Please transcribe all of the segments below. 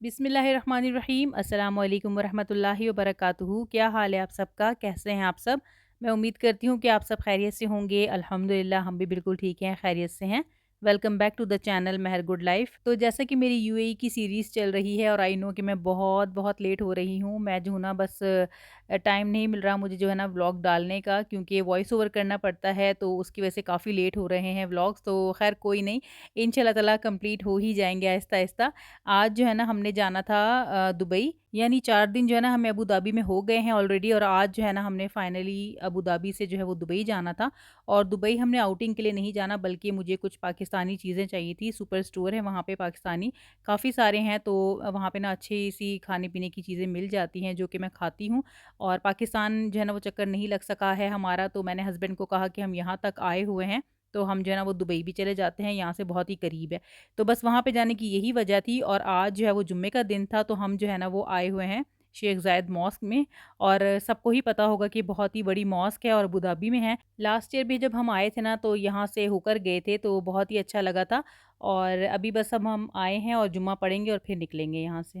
बिस्मिल्लाहिर्रहमानिर्रहीम अस्सलाम वालेकुम वरहमतुल्लाहि वबरकातुहू। क्या हाल है आप सबका? कैसे हैं आप सब? मैं उम्मीद करती हूँ कि आप सब खैरियत से होंगे। अल्हम्दुलिल्लाह हम भी बिल्कुल ठीक हैं, खैरियत से हैं। Welcome back to the channel Mahar Good Life. तो जैसा कि मेरी यूएई की सीरीज़ चल रही है और आई नो कि मैं बहुत बहुत लेट हो रही हूँ। मैं जो हूँ ना बस टाइम नहीं मिल रहा मुझे जो है ना व्लॉग डालने का, क्योंकि वॉइस ओवर करना पड़ता है तो उसकी वजह से काफ़ी लेट हो रहे हैं व्लॉग्स। तो खैर कोई नहीं, इंशाल्लाह ताला कंप्लीट हो ही जाएंगे आहिस्ता आहिस्ता। आज जो है ना हमने जाना था दुबई, यानी 4 दिन जो है ना हमें अबू धाबी में हो गए हैं ऑलरेडी, और आज जो है ना हमने फाइनली अबू धाबी से जो है वो दुबई जाना था। और दुबई हमने आउटिंग के लिए नहीं जाना, बल्कि मुझे कुछ पाकिस्तानी चीज़ें चाहिए थी। सुपर स्टोर है वहाँ पे पाकिस्तानी, काफ़ी सारे हैं, तो वहाँ पे ना अच्छी-सी खाने-पीने की चीज़ें मिल जाती हैं जो कि मैं खाती हूँ। और पाकिस्तान जो है ना वो चक्कर नहीं लग सका है हमारा, तो मैंने हस्बैंड को कहा कि हम यहाँ तक आए हुए हैं, तो हम जो है ना वो दुबई भी चले जाते हैं, यहाँ से बहुत ही करीब है। तो बस वहाँ पे जाने की यही वजह थी, और आज जो है वो जुम्मे का दिन था, तो हम जो है ना वो आए हुए हैं शेख ज़ायद मॉस्क में। और सबको ही पता होगा कि बहुत ही बड़ी मॉस्क है और अबू धाबी में है। लास्ट ईयर भी जब हम आए थे ना तो यहाँ से होकर गए थे, तो बहुत ही अच्छा लगा था। और अभी बस अब हम आए हैं और जुम्मा पढ़ेंगे और फिर निकलेंगे यहाँ से।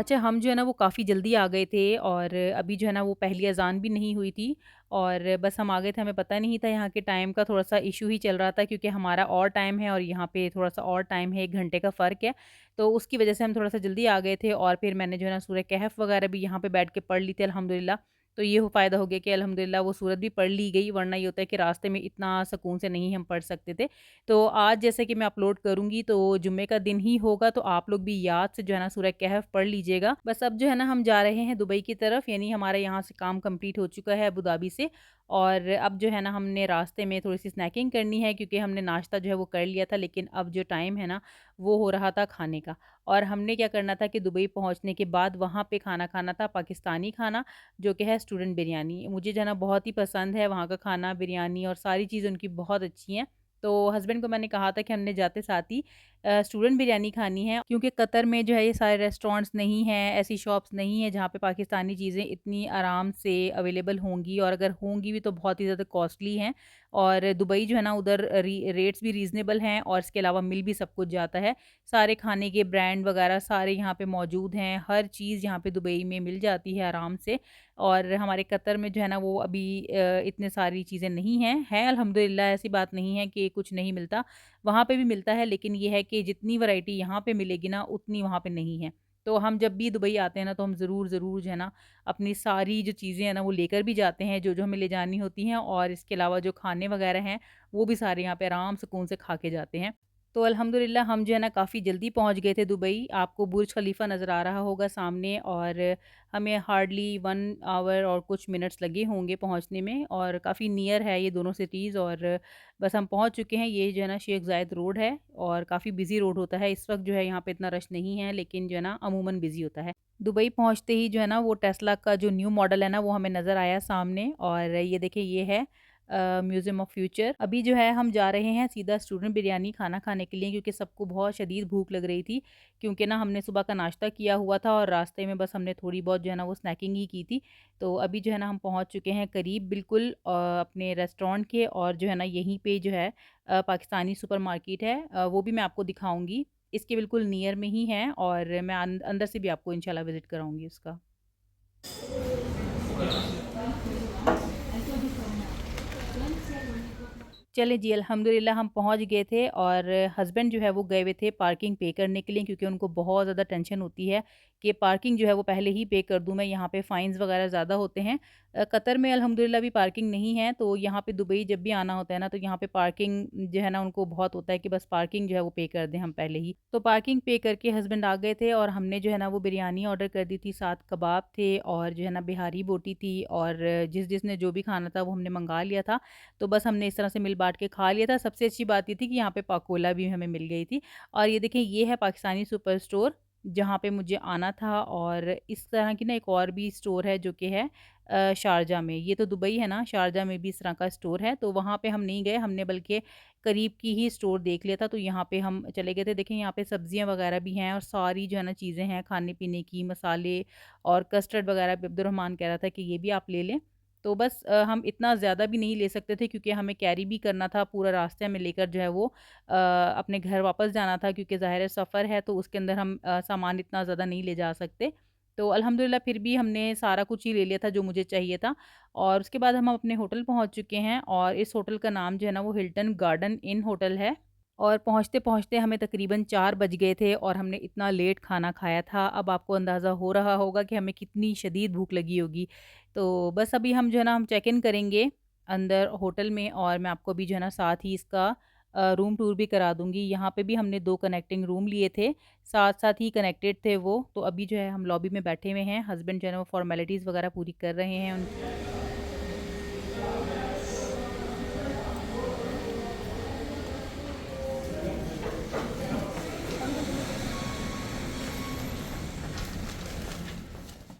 अच्छा, हम जो है ना वो काफ़ी जल्दी आ गए थे, और अभी जो है ना वो पहली अज़ान भी नहीं हुई थी, और बस हम आ गए थे। हमें पता नहीं था, यहाँ के टाइम का थोड़ा-सा इश्यू ही चल रहा था, क्योंकि हमारा और टाइम है और यहाँ पे थोड़ा-सा और टाइम है, 1 घंटे का फ़र्क है। तो उसकी वज़ह से हम थोड़ा-सा जल्दी आ गए थे, और फिर मैंने जो है ना सूरह कहफ़ वग़ैरह भी यहाँ पे बैठ के पढ़ ली थी अल्हम्दुलिल्लाह। तो ये फ़ायदा हो गया कि अल्हम्दुलिल्लाह वो सूरत भी पढ़ ली गई, वरना ये होता है कि रास्ते में इतना सुकून से नहीं हम पढ़ सकते थे। तो आज जैसे कि मैं अपलोड करूँगी तो जुम्मे का दिन ही होगा, तो आप लोग भी याद से जो है ना सूरह कहफ़ पढ़ लीजिएगा। बस अब जो है ना हम जा रहे हैं दुबई की तरफ, यानी हमारा यहाँ से काम कंप्लीट हो चुका है अबू धाबी से। और अब जो है ना हमने रास्ते में थोड़ी-सी स्नैकिंग करनी है, क्योंकि हमने नाश्ता जो है वो कर लिया था, लेकिन अब जो टाइम है ना वो हो रहा था खाने का। और हमने क्या करना था कि दुबई पहुँचने के बाद वहाँ पे खाना खाना था, पाकिस्तानी खाना, जो कि है स्टूडेंट बिरयानी। मुझे जो है ना बहुत ही पसंद है वहाँ का खाना, बिरयानी और सारी चीज़ें उनकी बहुत अच्छी हैं। तो हस्बैंड को मैंने कहा था कि हमने जाते साथ ही स्टूडेंट बिरयानी खानी है, क्योंकि कतर में जो है ये सारे रेस्टोरेंट्स नहीं हैं, ऐसी शॉप्स नहीं हैं जहाँ पे पाकिस्तानी चीज़ें इतनी आराम से अवेलेबल होंगी, और अगर होंगी भी तो बहुत ही ज़्यादा कॉस्टली हैं। और दुबई जो है ना उधर रेट्स भी रीज़नेबल हैं, और इसके अलावा मिल भी सब कुछ जाता है। सारे खाने के ब्रांड वगैरह सारे यहाँ पे मौजूद हैं, हर चीज़ यहाँ पे दुबई में मिल जाती है आराम से। और हमारे कतर में जो है ना वो अभी इतने सारी चीज़ें नहीं हैं, हैं अल्हम्दुलिल्लाह, ऐसी बात नहीं है कि कुछ नहीं मिलता, वहाँ पे भी मिलता है, लेकिन ये है कि जितनी वैरायटी यहाँ पे मिलेगी ना उतनी वहाँ पे नहीं है। तो हम जब भी दुबई आते हैं ना तो हम ज़रूर जो है ना अपनी सारी जो चीज़ें हैं ना वो लेकर भी जाते हैं, जो-जो हमें ले जानी होती हैं, और इसके अलावा जो खाने वगैरह हैं वो भी सारे यहाँ पे आराम सुकून से खा के जाते हैं। तो अल्हम्दुलिल्लाह हम जो है ना काफ़ी जल्दी पहुँच गए थे दुबई। आपको बुर्ज खलीफ़ा नज़र आ रहा होगा सामने, और हमें हार्डली 1 आवर और कुछ मिनट्स लगे होंगे पहुँचने में, और काफ़ी नियर है ये दोनों सिटीज़। और बस हम पहुँच चुके हैं। ये जो है ना शेख ज़ायद रोड है, और काफ़ी बिज़ी रोड होता है। इस वक़्त जो है यहाँ पे इतना रश नहीं है, लेकिन जो है ना अमूमन बिज़ी होता है। दुबई पहुँचते ही जो है ना वो टेस्ला का जो न्यू मॉडल है ना वो हमें नज़र आया सामने, और ये देखिए ये है म्यूज़ियम ऑफ फ्यूचर। अभी जो है हम जा रहे हैं सीधा स्टूडेंट बिरयानी खाना खाने के लिए, क्योंकि सबको बहुत शदीद भूख लग रही थी, क्योंकि ना हमने सुबह का नाश्ता किया हुआ था और रास्ते में बस हमने थोड़ी बहुत जो है ना वो स्नैकिंग ही की थी। तो अभी जो है ना हम पहुंच चुके हैं करीब बिल्कुल अपने रेस्टोरेंट के, और जो है ना यहीं पे जो है पाकिस्तानी सुपरमार्केट है, वो भी मैं आपको दिखाऊंगी। इसके बिल्कुल नियर में ही है, और मैं अंदर से भी आपको इंशाल्लाह विज़िट कराऊंगी उसका। चलें जी, अल्हम्दुलिल्लाह हम पहुँच गए थे, और हस्बैंड जो है वो गए हुए थे पार्किंग पे करने के लिए, क्योंकि उनको बहुत ज़्यादा टेंशन होती है कि पार्किंग जो है वो पहले ही पे कर दूँ मैं, यहाँ पे फ़ाइन्स वगैरह ज़्यादा होते हैं। कतर में अल्हम्दुलिल्लाह भी पार्किंग नहीं है, तो यहाँ पे दुबई जब भी आना होता है ना तो यहाँ पे पार्किंग जो है ना उनको बहुत होता है कि बस पार्किंग जो है वो पे कर दें हम पहले ही। तो पार्किंग पे करके हस्बैंड आ गए थे, और हमने जो है ना वो बिरयानी ऑर्डर कर दी थी, साथ कबाब थे, और जो है ना बिहारी बोटी थी, और जिसने जो भी खाना था वो हमने मंगा लिया था। तो बस हमने इस तरह से मिल बाँट के खा लिया था। सबसे अच्छी बात ये थी कि यहाँ पे पाकोला भी हमें मिल गई थी। और ये देखें, ये है पाकिस्तानी सुपर स्टोर, जहाँ पे मुझे आना था। और इस तरह की ना एक और भी स्टोर है जो कि है शारजा में। ये तो दुबई है ना, शारजा में भी इस तरह का स्टोर है, तो वहाँ पे हम नहीं गए, हमने बल्कि करीब की ही स्टोर देख लिया था, तो यहाँ पे हम चले गए थे। देखें, यहाँ पे सब्जियाँ वगैरह भी हैं और सारी जो है ना चीज़ें हैं खाने-पीने की, मसाले और कस्टर्ड वगैरह भी अब्दुर्रहमान कह रहा था कि ये भी आप ले लें। तो बस हम इतना ज़्यादा भी नहीं ले सकते थे क्योंकि हमें कैरी भी करना था, पूरा रास्ते हमें लेकर जो है वो अपने घर वापस जाना था, क्योंकि ज़ाहिर है सफ़र है तो उसके अंदर हम सामान इतना ज़्यादा नहीं ले जा सकते। तो अल्हम्दुलिल्लाह फिर भी हमने सारा कुछ ही ले लिया था जो मुझे चाहिए था। और उसके बाद हम अपने होटल पहुँच चुके हैं, और इस होटल का नाम जो है ना वो हिल्टन गार्डन इन होटल है। और पहुँचते-पहुँचते हमें तकरीबन 4 बज गए थे और हमने इतना लेट खाना खाया था। अब आपको अंदाज़ा हो रहा होगा कि हमें कितनी शदीद भूख लगी होगी। तो बस अभी हम जो है ना हम चेक इन करेंगे अंदर होटल में, और मैं आपको अभी जो है ना साथ ही इसका रूम टूर भी करा दूँगी। यहाँ पे भी हमने 2 कनेक्टिंग रूम लिए थे, साथ-साथ ही कनेक्टेड थे वो। तो अभी जो है हम लॉबी में बैठे हुए हैं, हस्बैंड जो है ना वो फ़ॉर्मेलिटीज़ वगैरह पूरी कर रहे हैं उन।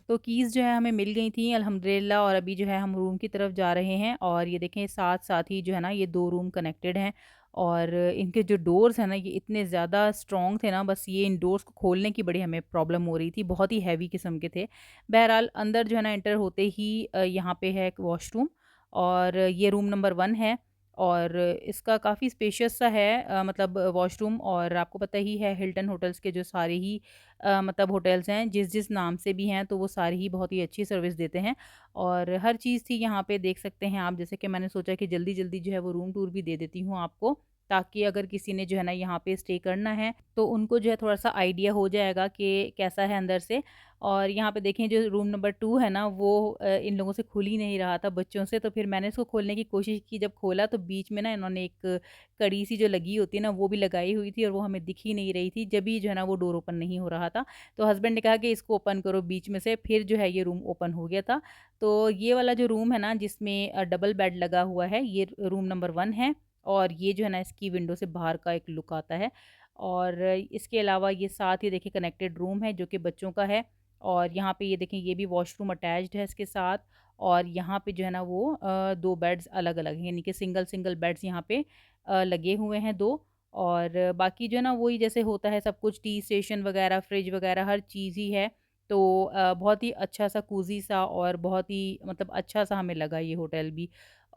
तो कीज़ जो है हमें मिल गई थी अल्हम्दुलिल्लाह, और अभी जो है हम रूम की तरफ जा रहे हैं। और ये देखें, साथ-साथ ही जो है ना ये 2 रूम कनेक्टेड हैं, और इनके जो डोर्स हैं ना ये इतने ज़्यादा स्ट्रॉन्ग थे ना, बस ये इन डोर्स को खोलने की बड़ी हमें प्रॉब्लम हो रही थी, बहुत ही हैवी किस्म के थे। बहरहाल अंदर जो है ना एंटर होते ही यहाँ पे है एक वॉशरूम, और ये रूम नंबर 1 है। और इसका काफ़ी स्पेशियस सा है मतलब वॉशरूम। और आपको पता ही है हिल्टन होटल्स के जो सारे ही मतलब होटल्स हैं, जिस-जिस नाम से भी हैं, तो वो सारे ही बहुत ही अच्छी सर्विस देते हैं। और हर चीज़ थी यहाँ पे, देख सकते हैं आप। जैसे कि मैंने सोचा कि जल्दी-जल्दी जो है वो रूम टूर भी दे देती हूँ आपको, ताकि अगर किसी ने जो है ना यहाँ पे स्टे करना है, तो उनको जो है थोड़ा-सा आइडिया हो जाएगा कि कैसा है अंदर से। और यहाँ पे देखें, जो रूम नंबर 2 है ना वो इन लोगों से खुल ही नहीं रहा था, बच्चों से। तो फिर मैंने इसको खोलने की कोशिश की, जब खोला तो बीच में ना इन्होंने एक कड़ी सी जो लगी होती है ना वो भी लगाई हुई थी, और वो हमें दिख ही नहीं रही थी, जब भी जो है ना वो डोर ओपन नहीं हो रहा था। तो हस्बैंड ने कहा कि इसको ओपन करो बीच में से, फिर जो है ये रूम ओपन हो गया था। तो ये वाला जो रूम है ना जिसमें डबल बेड लगा हुआ है, ये रूम नंबर 1 है। और ये जो है ना इसकी विंडो से बाहर का एक लुक आता है। और इसके अलावा ये साथ ही देखिए कनेक्टेड रूम है जो कि बच्चों का है। और यहाँ पे ये देखें, ये भी वॉशरूम अटैच्ड है इसके साथ। और यहाँ पे जो है ना वो 2 बेड्स अलग-अलग हैं, यानी कि सिंगल-सिंगल बेड्स यहाँ पे लगे हुए हैं 2। और बाकी जो है ना वही जैसे होता है सब कुछ, टी स्टेशन वगैरह, फ्रिज वगैरह हर चीज़ ही है। तो बहुत ही अच्छा-सा कोज़ी सा, और बहुत ही मतलब अच्छा-सा हमें लगा ये होटल भी।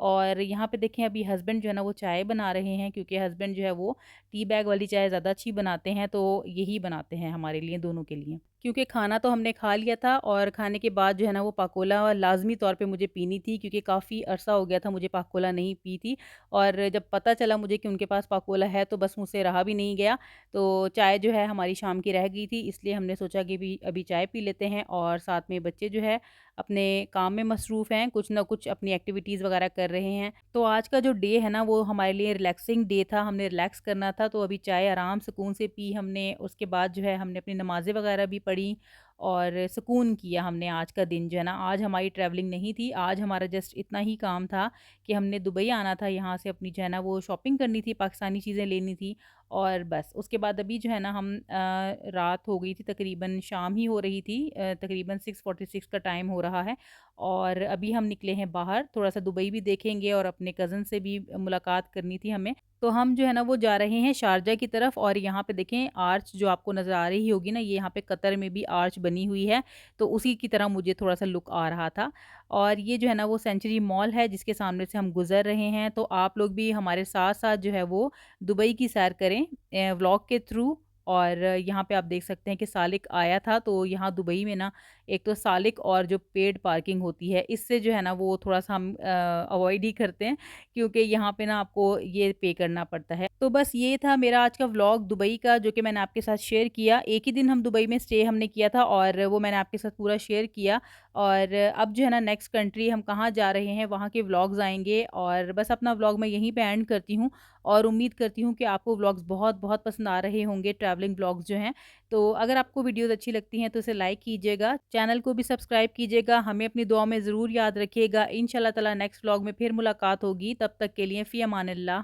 और यहाँ पे देखें, अभी हस्बैंड जो है ना वो चाय बना रहे हैं, क्योंकि हस्बैंड जो है वो टी बैग वाली चाय ज़्यादा अच्छी बनाते हैं, तो यही बनाते हैं हमारे लिए, दोनों के लिए। क्योंकि खाना तो हमने खा लिया था, और खाने के बाद जो है ना वो पाकोला लाज़मी तौर पे मुझे पीनी थी, क्योंकि काफ़ी अरसा हो गया था मुझे पाकोला नहीं पी थी। और जब पता चला मुझे कि उनके पास पाकोला है, तो बस मुझसे रहा भी नहीं गया। तो चाय जो है हमारी शाम की रह गई थी, इसलिए हमने सोचा कि भी अभी चाय पी लेते हैं, और साथ में बच्चे जो है अपने काम में मसरूफ़ हैं, कुछ ना कुछ अपनी एक्टिविटीज़ वगैरह कर रहे हैं। तो आज का जो डे है ना वो हमारे लिए रिलैक्सिंग डे था, हमने रिलैक्स करना था, तो अभी चाय आराम सुकून से पी हमने। उसके बाद जो है हमने अपनी नमाज़ें वगैरह भी पढ़ी, और सुकून किया हमने आज का दिन जो है ना। आज हमारी ट्रैवलिंग नहीं थी, आज हमारा जस्ट इतना ही काम था कि हमने दुबई आना था, यहाँ से अपनी जो है ना वो शॉपिंग करनी थी, पाकिस्तानी चीज़ें लेनी थी, और बस उसके बाद अभी जो है ना हम रात हो गई थी, तकरीबन शाम ही हो रही थी, तकरीबन 6:46 का टाइम हो रहा है। और अभी हम निकले हैं बाहर, थोड़ा-सा दुबई भी देखेंगे, और अपने कज़न से भी मुलाकात करनी थी हमें। तो हम जो है ना वो जा रहे हैं शारजा की तरफ। और यहाँ पे देखें, आर्च जो आपको नज़र आ रही होगी ना, ये यहाँ पे कतर में भी आर्च बनी हुई है, तो उसी की तरह मुझे थोड़ा-सा लुक आ रहा था। और ये जो है ना वो सेंचुरी मॉल है जिसके सामने से हम गुज़र रहे हैं, तो आप लोग भी हमारे साथ-साथ जो है वो दुबई की सैर करें व्लॉग के थ्रू। और यहाँ पे आप देख सकते हैं कि सालिक आया था, तो यहाँ दुबई में ना एक तो सालिक और जो पेड पार्किंग होती है, इससे जो है ना वो थोड़ा-सा हम अवॉइड ही करते हैं, क्योंकि यहाँ पे ना आपको ये पे करना पड़ता है। तो बस ये था मेरा आज का व्लॉग दुबई का, जो कि मैंने आपके साथ शेयर किया। एक ही दिन हम दुबई में स्टे हमने किया था और वो मैंने आपके साथ पूरा शेयर किया। और अब जो है ना, नेक्स्ट कंट्री हम कहाँ जा रहे हैं वहाँ के व्लॉग्स आएँगे, और बस अपना व्लॉग मैं यहीं पे एंड करती हूँ और उम्मीद करती हूँ कि आपको व्लॉग्स बहुत-बहुत पसंद आ रहे होंगे, ट्रैवलिंग व्लॉग्स जो हैं। तो अगर आपको वीडियोज़ अच्छी लगती हैं तो इसे लाइक कीजिएगा, चैनल को भी सब्सक्राइब कीजिएगा, हमें अपनी दुआ में ज़रूर याद रखिएगा। इंशाल्लाह ताला नेक्स्ट व्लॉग में फिर मुलाकात होगी, तब तक के लिए फ़ी अमानिल्लाह।